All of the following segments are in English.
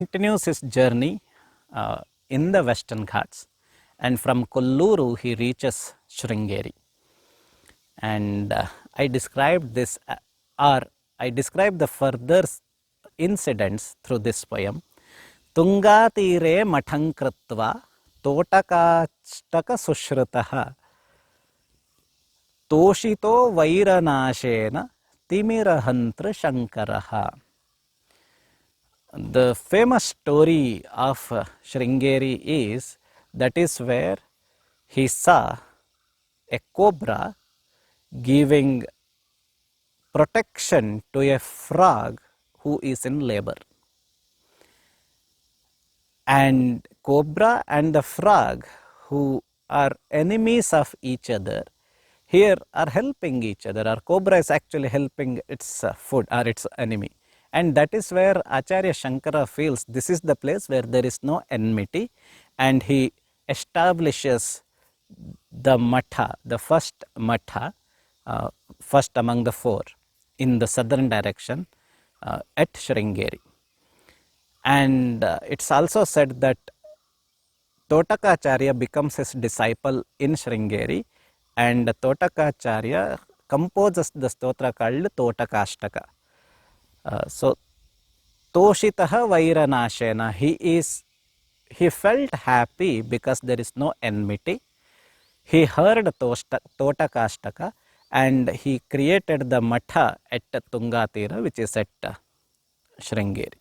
Continues his journey in the Western Ghats, and from Kolluru he reaches Sringeri. And I described this, or I described the further incidents through this poem. Tungatire matham kritva totakachtaka sushrutaha toshito vairanashena timirahantra shankaraha. The famous story of Sringeri is that is where he saw a cobra giving protection to a frog who is in labor. And cobra and the frog, who are enemies of each other, here are helping each other. Our cobra is actually helping its food or its enemy. And that is where Acharya Shankara feels this is the place where there is no enmity, and he establishes the matha, the first matha, first among the four, in the southern direction at Sringeri. And it's also said that Totakacharya becomes his disciple in Sringeri, and Totakacharya composes the stotra called Totakashtaka. So Toshitaha Vairanashena, he felt happy because there is no enmity. He heard Totakashtaka and he created the matha at Tungatira, which is at Sringeri.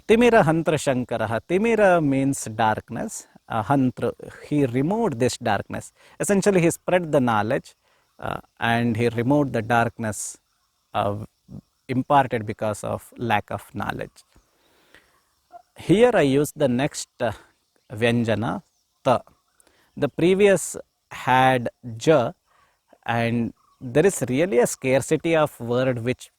Timira Hantra Shankaraha. Timira means darkness. Hantra, he removed this darkness. Essentially, he spread the knowledge and he removed the darkness imparted because of lack of knowledge. Here I use the next Vyanjana, ta. The previous had ja, and there is really a scarcity of words which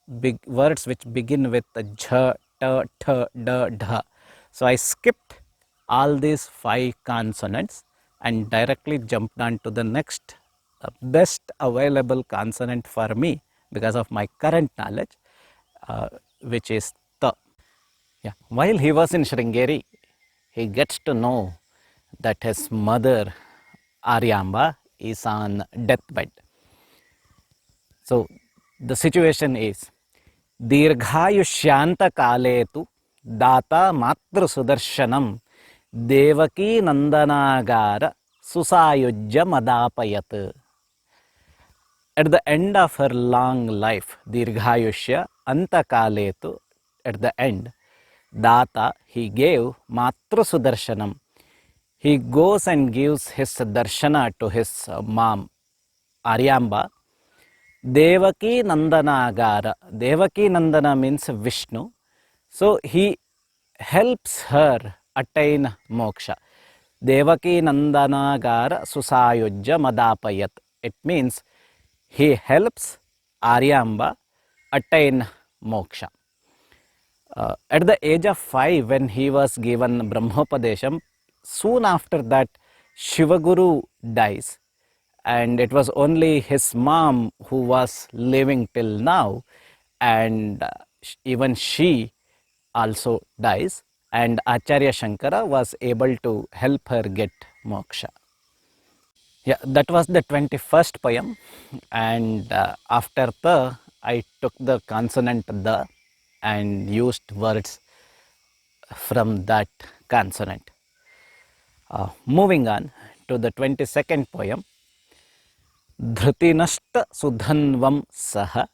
begin with jha, ta, tha, da, dha. So I skipped all these 5 consonants and directly jumped on to the next best available consonant for me because of my current knowledge, which is ta. Yeah. While he was in Sringeri, he gets to know that his mother Aryamba is on deathbed. So the situation is Dirghayushyanta kaletu data matra sudarshanam devaki nandanagara susayujya madapayat. At the end of her long life, Dirghayushya Antakaletu, at the end, Data, he gave Matra Sudarshanam. He goes and gives his darshana to his mom, Aryamba. Devaki Nandanagara. Devaki Nandana means Vishnu. So he helps her attain moksha. Devaki Nandanagara Susayujya Madapayat. It means he helps Aryamba attain moksha. At the age of 5, when he was given Brahmopadesham, soon after that Shivaguru dies, and it was only his mom who was living till now, and even she also dies, and Acharya Shankara was able to help her get moksha. Yeah, that was the 21st poem, and after the, I took the consonant the and used words from that consonant. Moving on to the 22nd poem. Dhrutinashta sudhanvam saha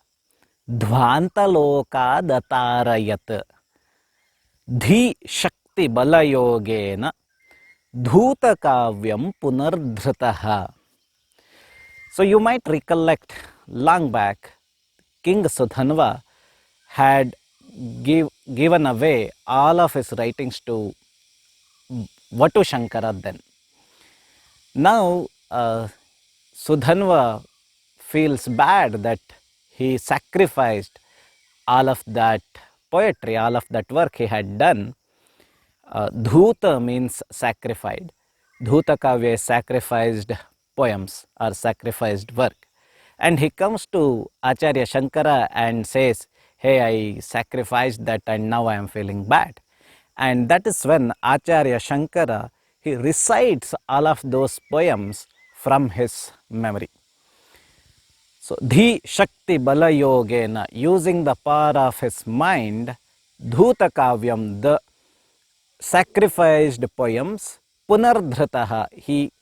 dhvantaloka datarayat dhi shakti balayogena dhutakavyam punardhritaha. So you might recollect long back, King Sudhanva had given away all of his writings to Vatu Shankara then. Now Sudhanva feels bad that he sacrificed all of that poetry, all of that work he had done. Dhuta means sacrificed. Dhuta Kavya is sacrificed poems or sacrificed work. And he comes to Acharya Shankara and says, hey, I sacrificed that and now I am feeling bad. And that is when Acharya Shankara, he recites all of those poems from his memory. So, Dhi Shakti Bala Yogena, using the power of his mind, Dhuta Kavyam, the sacrificed poems, Punardhritaha, he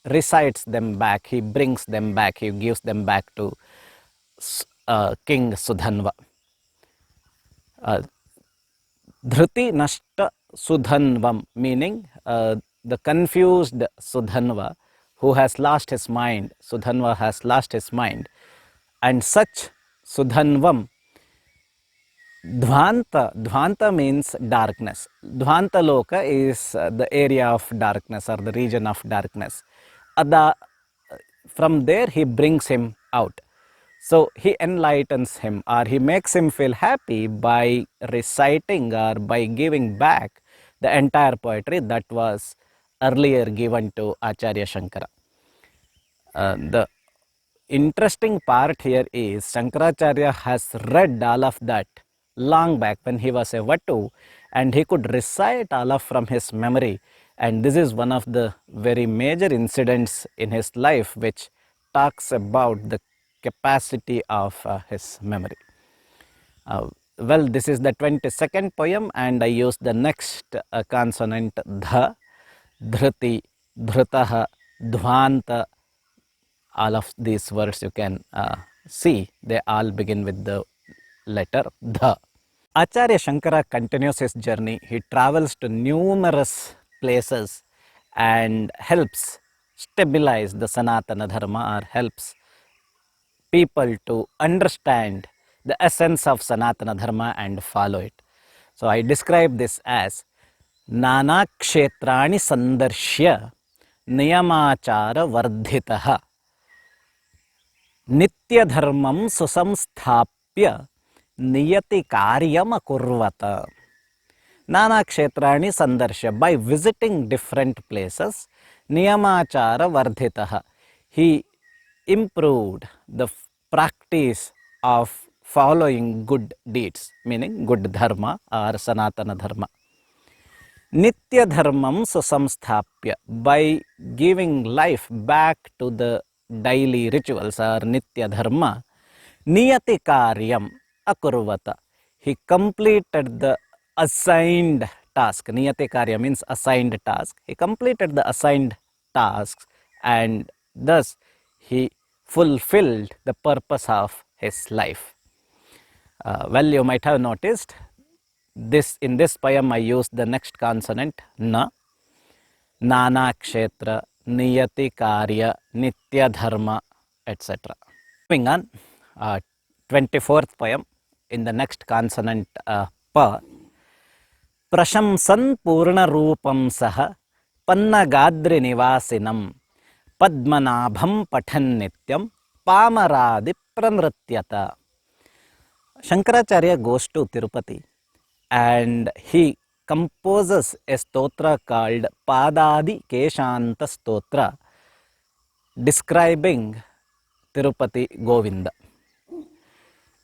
recites them back, he brings them back, he gives them back to King Sudhanva. Dhruti Nashta Sudhanvam, meaning the confused Sudhanva who has lost his mind. Sudhanva has lost his mind. And such Sudhanvam, Dhvanta means darkness. Dhvanta Loka is the area of darkness or the region of darkness. From there he brings him out. So he enlightens him, or he makes him feel happy by reciting or by giving back the entire poetry that was earlier given to Acharya Shankara. The interesting part here is Shankaracharya has read all of that long back when he was a Vatu, and he could recite all of from his memory. And this is one of the very major incidents in his life which talks about the capacity of his memory. Well, this is the 22nd poem, and I use the next consonant dha, dhriti, dhrutaha, dhvanta. All of these words you can see, they all begin with the letter dha. Acharya Shankara continues his journey. He travels to numerous places and helps stabilize the Sanatana Dharma, or helps people to understand the essence of Sanatana Dharma and follow it. So I describe this as Nana Kshetrani Sandarshya Niyamachara Vardhitaha Nitya Dharmam Susamsthapya Niyati Karyam Akurvata. Nana Kshetrani Sandarsha, by visiting different places, Niyamachara Vardhitaha, he improved the practice of following good deeds, meaning good dharma or Sanatana Dharma. Nitya Dharmam Susamsthapya, by giving life back to the daily rituals or Nitya Dharma, Niyati Karyam Akurvata, he completed the assigned task. Niyati Karya means assigned task. He completed the assigned tasks, and thus he fulfilled the purpose of his life. Well, you might have noticed this in this poem I used the next consonant na, nana kshetra, niyati karya, nitya dharma, etc. Moving on, 24th poem in the next consonant pa. Prashamsan purna rupam saha pannagadri nivasinam padmanabham pathan nityam pamaradi pranrityata. Shankaracharya goes to Tirupati and he composes a stotra called Padadi Keshanta Stotra, describing Tirupati Govinda.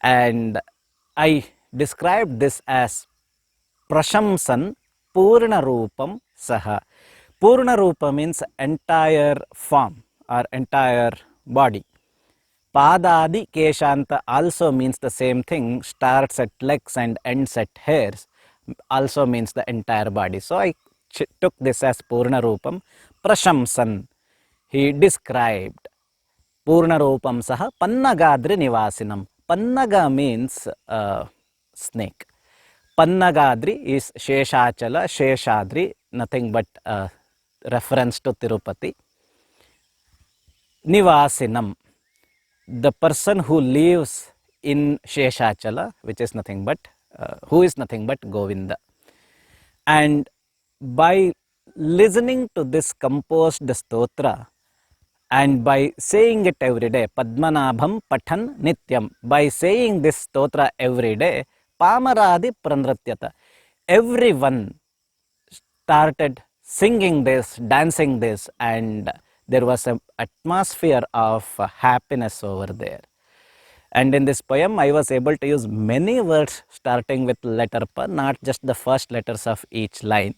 And I described this as Prashamsan Purna Rupam Saha. Purna Rupa means entire form or entire body. Padadi Keshanta also means the same thing, starts at legs and ends at hairs, also means the entire body. So I took this as Purna Rupam. Prashamsan, he described Purna Rupam Saha Pannagadri Nivasinam. Pannaga means snake. Pannagadri is Sheshachala, Sheshadri, nothing but reference to Tirupati. Nivasinam, the person who lives in Sheshachala, which is nothing but, who is nothing but Govinda. And by listening to this composed stotra and by saying it every day, Padmanabham Pathan Nityam, by saying this stotra every day, Pamaradi Pranratyata, everyone started singing this, dancing this, and there was an atmosphere of happiness over there. And in this poem, I was able to use many words starting with letter Pa, not just the first letters of each line.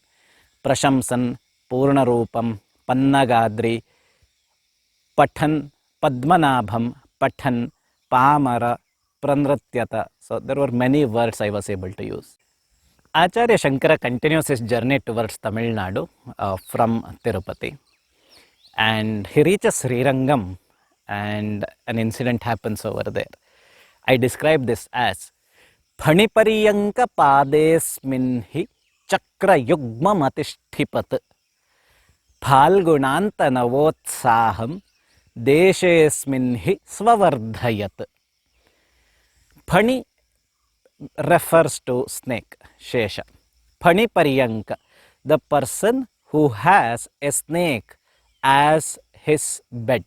Prashamsan, Purnarupam, Pannagadri, Pathan, Padmanabham, Pathan, Pamara, Pranratyata. So there were many words I was able to use. Acharya Shankara continues his journey towards Tamil Nadu from Tirupati. And he reaches Srirangam and an incident happens over there. I describe this as Phanipariyanka Padesmin hi Chakra Yugma Matishtipat Phalgunanta Navotsaham Deshesmin hi Swavardhayat. Phani refers to snake, Shesha. Phanipariyanka, the person who has a snake as his bed.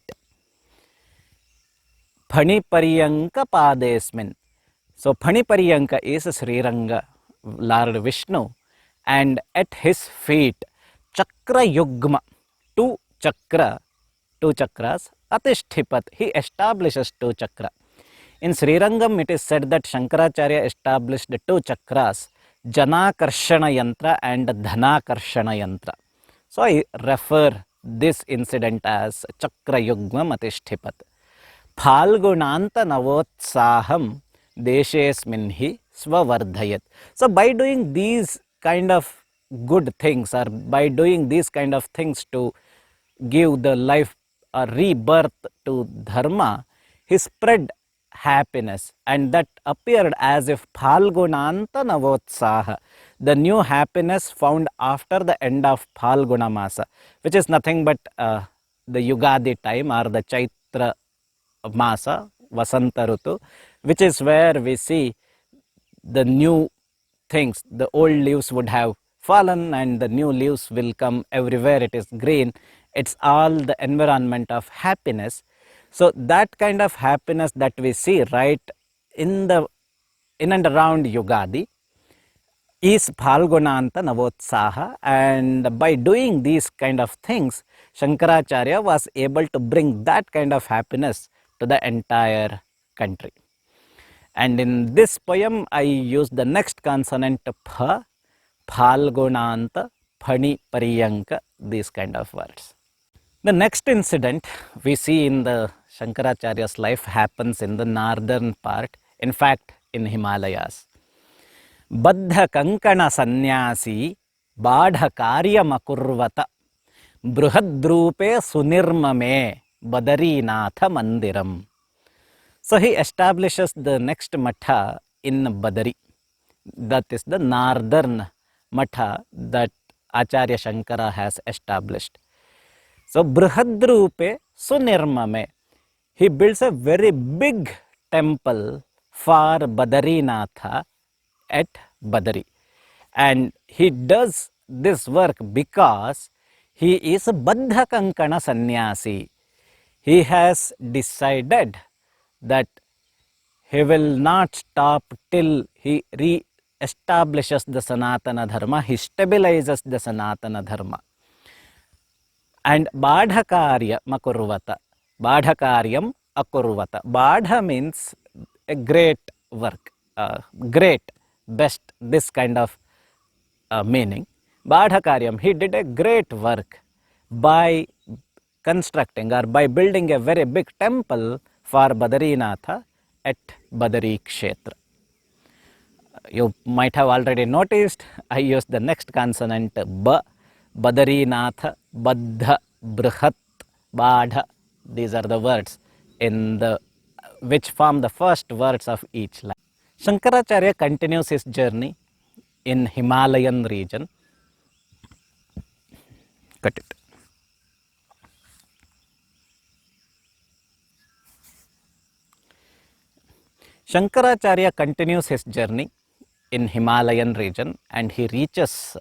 Phanipariyanka Padesmin. So Phanipariyanka is Sriranga, Lord Vishnu, and at his feet, Chakra Yugma, two chakras, Atishtipat, he establishes two chakra. In Srirangam, it is said that Shankaracharya established two chakras, Janakarshana Yantra and Dhanakarshana Yantra. So I refer this incident as Chakra Yugma Atishtipat. Phalgunanta Navotsaham Deshesmin hi Swavardhayat. So by doing these kind of good things, or by doing these kind of things to give the life a rebirth to dharma, he spread happiness, and that appeared as if Phalgunanta Navotsaha, the new happiness found after the end of Phalguna Masa, which is nothing but the Yugadi time or the Chaitra Masa, Vasanta Rutu, which is where we see the new things. The old leaves would have fallen and the new leaves will come everywhere. It is green. It's all the environment of happiness. So that kind of happiness that we see right in and around Yugadi is Phalgunanta Navotsaha, and by doing these kind of things, Shankaracharya was able to bring that kind of happiness to the entire country. And in this poem, I use the next consonant Pha, Phalgunanta, Phani Pariyanka, these kind of words. The next incident we see in the Shankaracharya's life happens in the northern part, in fact in Himalayas. Baddha Kankana Sannyasi Badha Karyamakurvata Bruhadrupe Sunirmame Badarinath Mandiram. So he establishes the next matha in Badari. That is the northern matha that Acharya Shankara has established. So Bruhadrupe Sunirmame, he builds a very big temple for Badarinatha at Badari. And he does this work because he is a Baddha Kankana Sannyasi. He has decided that he will not stop till he re-establishes the Sanatana Dharma, he stabilizes the Sanatana Dharma. And Badhakarya Makurvata, Badhakaryam Akurvata. Badha means a great work, great, best, this kind of meaning. Badhakaryam, he did a great work by constructing or by building a very big temple for Badarinatha at Badari Kshetra. You might have already noticed, I used the next consonant B, Badarinatha, Baddha, Brihat, Badha. These are the words in the which form the first words of each line. Shankaracharya continues his journey in Himalayan region. Cut it. Shankaracharya continues his journey in Himalayan region and he reaches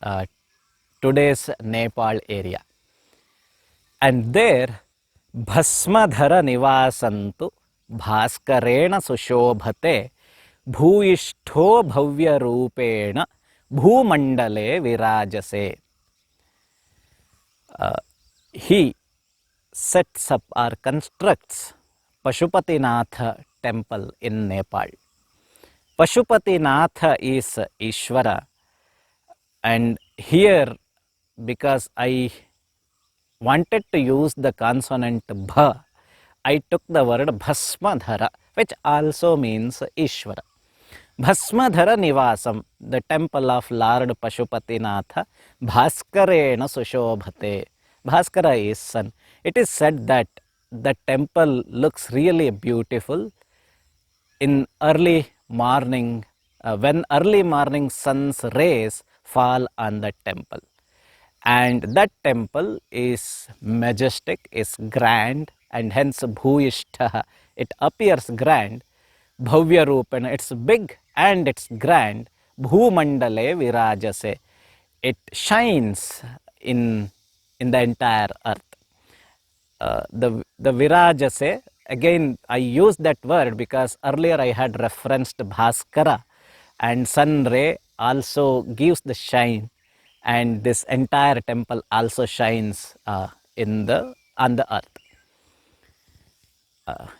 today's Nepal area. And there, Bhasmadhara Nivasantu Bhaskarena Sushobhate Bhuishtho Bhavya Rupena Bhumandale Virajase. He sets up or constructs Pashupatinath temple in Nepal. Pashupatinath is Ishvara, and here, because I wanted to use the consonant bha, I took the word bhasmadhara, which also means Ishvara. Bhasmadhara Nivasam, the temple of Lord Pashupatinath, Bhaskarena Sushobhate. Bhaskara is sun. It is said that the temple looks really beautiful in early morning, when early morning sun's rays fall on the temple. And that temple is majestic, is grand, and hence bhuyishtaha. It appears grand. Bhavya Rupana, it's big and it's grand. Bhumandale virajase. It shines in the entire earth. The virajase, again I use that word because earlier I had referenced Bhaskara, and sun ray also gives the shine, and this entire temple also shines on the earth.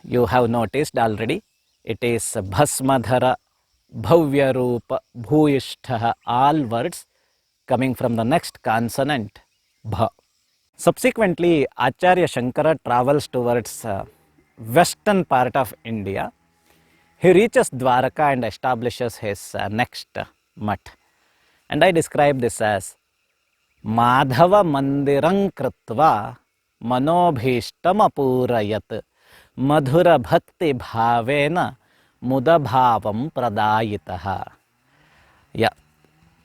You have noticed already, it is Bhasmadhara, Bhavyarupa, Bhuyishtha, all words coming from the next consonant, Bha. Subsequently, Acharya Shankara travels towards western part of India. He reaches Dwaraka and establishes his next mutt. And I describe this as Madhava Mandirang Kritva Manobhishtamapurayat Madhura Bhakti Bhavena Mudabhavam Pradayitaha. Yeah.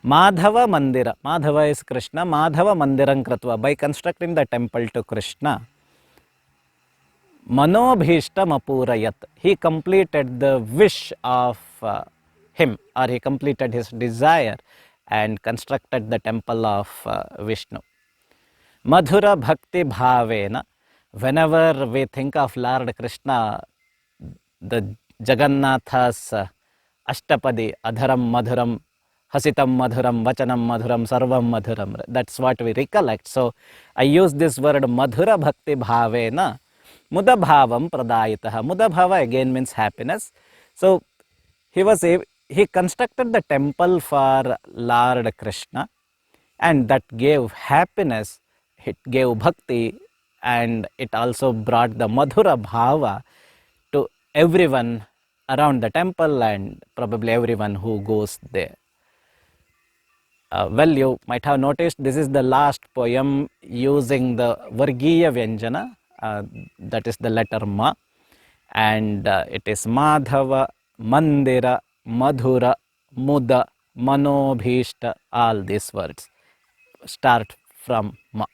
Madhava Mandira. Madhava is Krishna. Madhava Mandirang Kritva. By constructing the temple to Krishna, Manobhishtam Apurayat. He completed the wish of him, or he completed his desire and constructed the temple of Vishnu. Madhura Bhakti Bhavena. Whenever we think of Lord Krishna, the Jagannatha's Ashtapadi, Adharam Madhuram, Hasitam Madhuram, Vachanam Madhuram, Sarvam Madhuram. That's what we recollect. So I use this word Madhura Bhakti Bhavena Mudabhavam Pradayitaha. Mudabhava again means happiness. So he constructed the temple for Lord Krishna, and that gave happiness, it gave bhakti, and it also brought the Madhura Bhava to everyone around the temple and probably everyone who goes there. Well, you might have noticed this is the last poem using the Vargiya Vyanjana, that is the letter Ma, and it is Madhava, Mandira, Madhura, Muda, Manobhishta, all these words start from Ma.